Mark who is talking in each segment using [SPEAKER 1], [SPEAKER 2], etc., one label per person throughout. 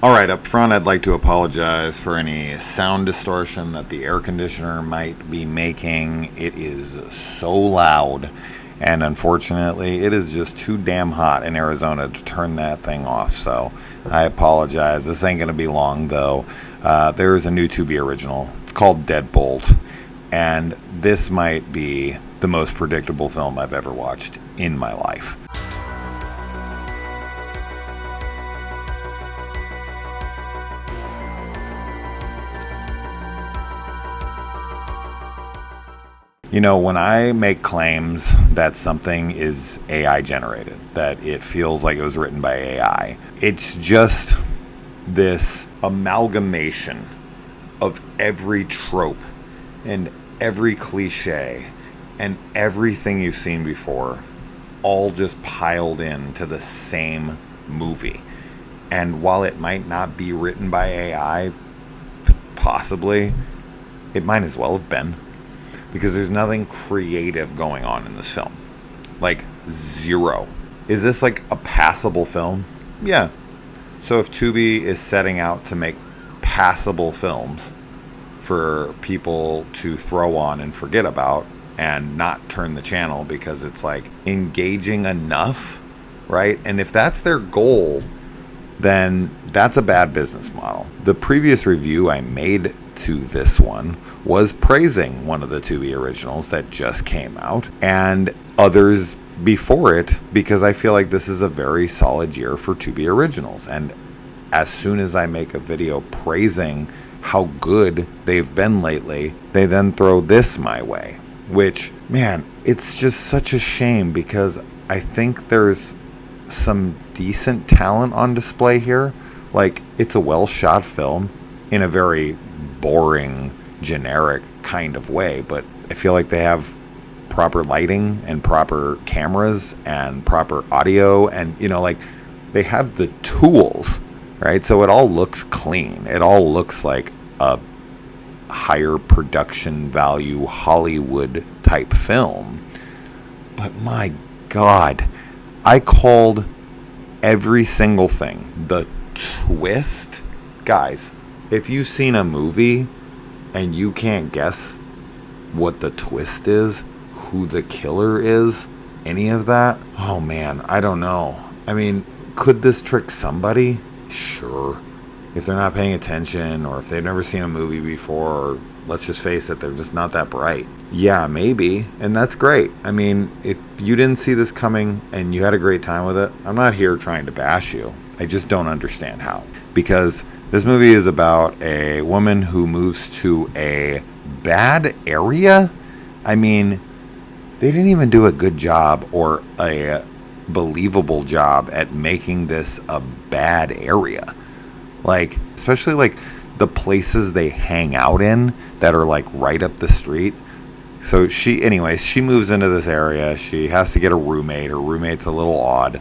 [SPEAKER 1] Alright, up front, I'd like to apologize for any sound distortion that the air conditioner might be making. It is so loud, and unfortunately, it is just too damn hot in Arizona to turn that thing off, so I apologize. This ain't going to be long, though. There is a new Tubi original. It's called Deadbolt, and this might be the most predictable film I've ever watched in my life. You know, when I make claims that something is AI generated, that it feels like it was written by AI, it's just this amalgamation of every trope and every cliche and everything you've seen before, all just piled into the same movie. And while it might not be written by AI, possibly, it might as well have been. Because there's nothing creative going on in this film. Like, zero. Is this like a passable film? Yeah. So if Tubi is setting out to make passable films for people to throw on and forget about and not turn the channel because it's like engaging enough, right? And if that's their goal, then that's a bad business model. The previous review I made to this one was praising one of the Tubi originals that just came out and others before it, because I feel like this is a very solid year for Tubi originals. And as soon as I make a video praising how good they've been lately, they then throw this my way, which, man, it's just such a shame, because I think there's some decent talent on display here. Like, it's a well shot film in a very boring, generic kind of way, but I feel like they have proper lighting and proper cameras and proper audio, and like they have the tools, right? So it all looks clean. It all looks like a higher production value Hollywood type film. But my God, I called every single thing. The twist, guys, if you've seen a movie and you can't guess what the twist is, who the killer is, any of that, oh man, I don't know. I mean, could this trick somebody? Sure. If they're not paying attention, or if they've never seen a movie before, or let's just face it, they're just not that bright. Yeah, maybe. And that's great. I mean, if you didn't see this coming and you had a great time with it, I'm not here trying to bash you. I just don't understand how. Because this movie is about a woman who moves to a bad area. I mean, they didn't even do a good job or a believable job at making this a bad area. Like, especially like the places they hang out in that are like right up the street. So she moves into this area. She has to get a roommate. Her roommate's a little odd.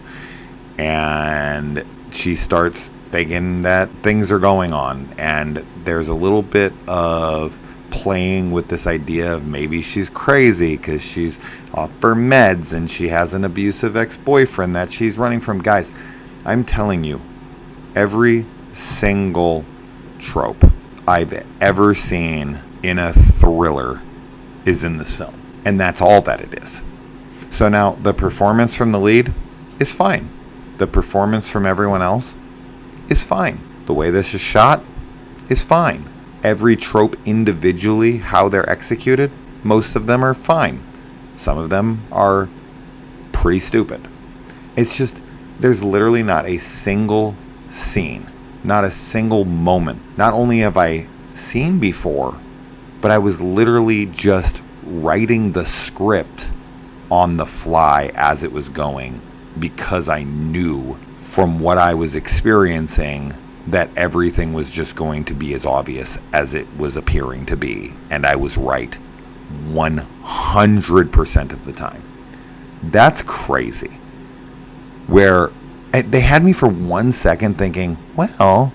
[SPEAKER 1] And she starts thinking that things are going on. And there's a little bit of playing with this idea of maybe she's crazy because she's off for meds and she has an abusive ex-boyfriend that she's running from. Guys, I'm telling you, every single trope I've ever seen in a thriller is in this film. And that's all that it is. So now, the performance from the lead is fine. The performance from everyone else is fine. The way this is shot is fine. Every trope individually, how they're executed, most of them are fine. Some of them are pretty stupid. It's just, there's literally not a single scene, not a single moment. Not only have I seen before, but I was literally just writing the script on the fly as it was going, because I knew from what I was experiencing that everything was just going to be as obvious as it was appearing to be. And I was right 100% of the time. That's crazy. Where they had me for 1 second thinking, well,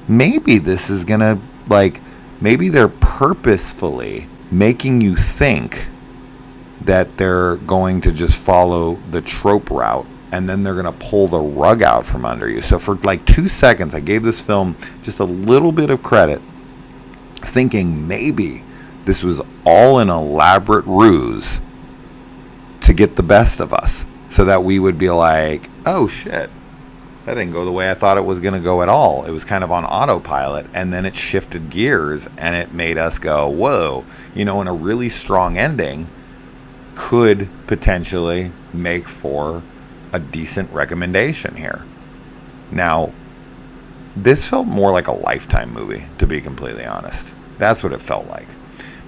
[SPEAKER 1] maybe this is going to, like, maybe they're purposefully making you think that they're going to just follow the trope route and then they're going to pull the rug out from under you. So for like 2 seconds, I gave this film just a little bit of credit, thinking maybe this was all an elaborate ruse to get the best of us, so that we would be like, oh shit, that didn't go the way I thought it was going to go at all. It was kind of on autopilot, and then it shifted gears, and it made us go, whoa, and a really strong ending could potentially make for a decent recommendation here. Now, this felt more like a Lifetime movie, to be completely honest. That's what it felt like.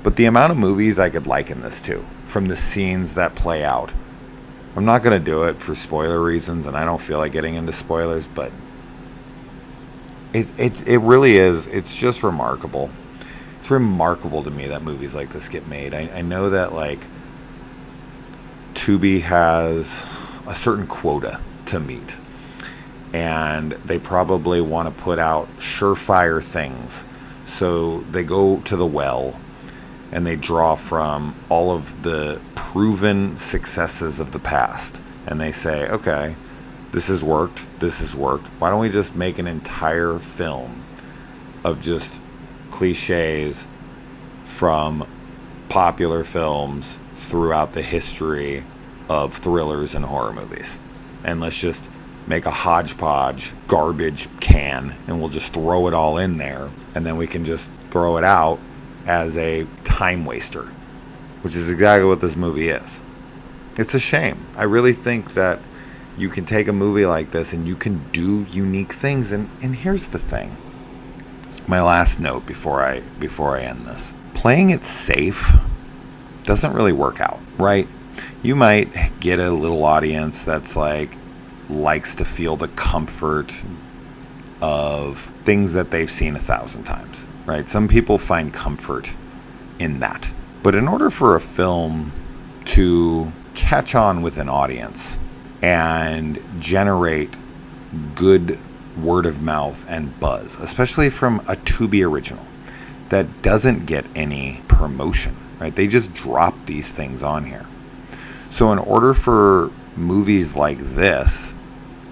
[SPEAKER 1] But the amount of movies I could liken this to, from the scenes that play out, I'm not going to do it for spoiler reasons, and I don't feel like getting into spoilers, but it really is. It's just remarkable. It's remarkable to me that movies like this get made. I know that, like, Tubi has a certain quota to meet, and they probably want to put out surefire things. So they go to the well and they draw from all of the proven successes of the past, and they say, okay, this has worked, why don't we just make an entire film of just cliches from popular films throughout the history of thrillers and horror movies, and let's just make a hodgepodge garbage can, and we'll just throw it all in there, and then we can just throw it out as a time waster, which is exactly what this movie is. It's a shame. I really think that you can take a movie like this and you can do unique things, and here's the thing. My last note before I end this. Playing it safe doesn't really work out, right? You might get a little audience that's likes to feel the comfort of things that they've seen 1,000 times, right? Some people find comfort in that. But in order for a film to catch on with an audience and generate good word of mouth and buzz, especially from a Tubi original that doesn't get any promotion, right? They just drop these things on here. So in order for movies like this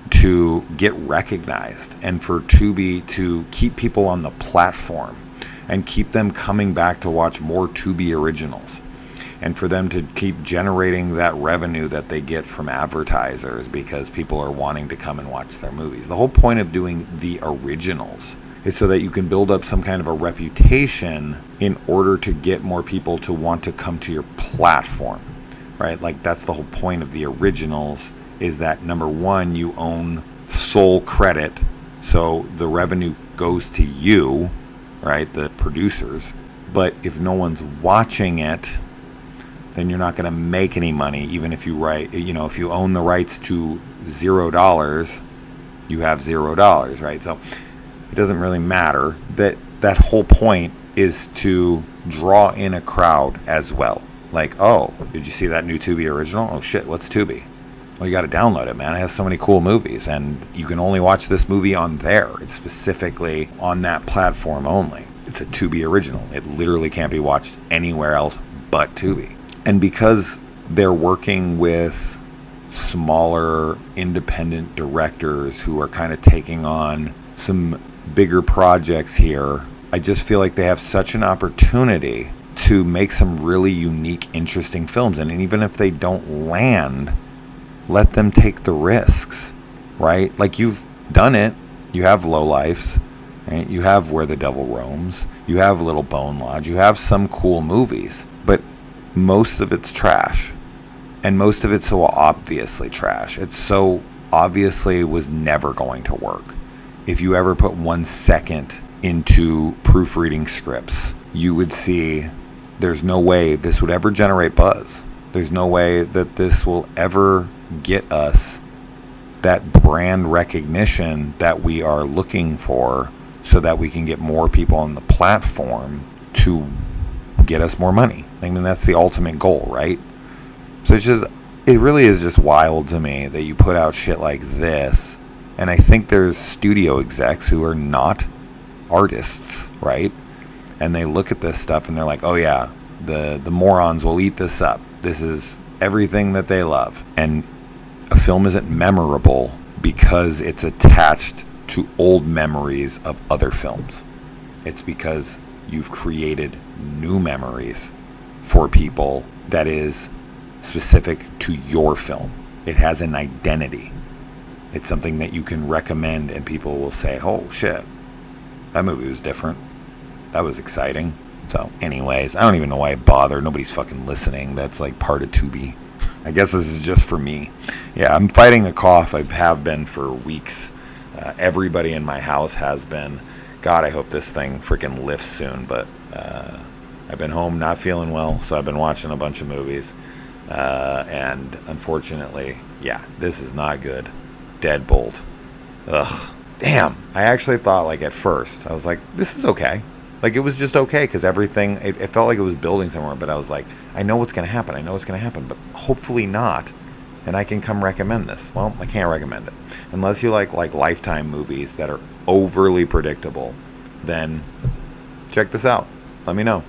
[SPEAKER 1] to get recognized, and for Tubi to keep people on the platform and keep them coming back to watch more Tubi originals, and for them to keep generating that revenue that they get from advertisers because people are wanting to come and watch their movies. The whole point of doing the originals is so that you can build up some kind of a reputation in order to get more people to want to come to your platform, right? Like, that's the whole point of the originals, is that, number one, you own sole credit, so the revenue goes to you, right, the producers. But if no one's watching it, then you're not going to make any money. Even if you if you own the rights to $0, you have $0, right? So it doesn't really matter. That whole point is to draw in a crowd as well. Like, oh, did you see that new Tubi original? Oh shit, what's Tubi? Well, you got to download it, man. It has so many cool movies, and you can only watch this movie on there. It's specifically on that platform only. It's a Tubi original. It literally can't be watched anywhere else but Tubi. And because they're working with smaller independent directors who are kind of taking on some bigger projects here, I just feel like they have such an opportunity to make some really unique, interesting films. And even if they don't land, let them take the risks, right? Like, you've done it. You have Lowlifes, right? You have Where the Devil Roams. You have Little Bone Lodge. You have some cool movies, but most of it's trash. And most of it's so obviously trash. It's so obviously was never going to work. If you ever put 1 second into proofreading scripts, you would see there's no way this would ever generate buzz. There's no way that this will ever get us that brand recognition that we are looking for, so that we can get more people on the platform to get us more money. I mean, that's the ultimate goal, right? So it really is just wild to me that you put out shit like this. And I think there's studio execs who are not artists, right? And they look at this stuff and they're like, oh yeah, the morons will eat this up. This is everything that they love. And a film isn't memorable because it's attached to old memories of other films. It's because you've created new memories for people that is specific to your film. It has an identity. It's something that you can recommend and people will say, oh shit, that movie was different. That was exciting. So anyways, I don't even know why I bother. Nobody's fucking listening. That's like part of Tubi. I guess this is just for me. Yeah, I'm fighting a cough. I have been for weeks. Everybody in my house has been. God, I hope this thing freaking lifts soon. But I've been home not feeling well, so I've been watching a bunch of movies. And unfortunately, yeah, this is not good. Deadbolt. Ugh. Damn. I actually thought, like, at first, I was like, this is okay. Like, it was just okay because everything, it felt like it was building somewhere, but I was like, I know what's going to happen. I know what's going to happen, but hopefully not. And I can come recommend this. Well, I can't recommend it. Unless you like Lifetime movies that are overly predictable, then check this out. Let me know.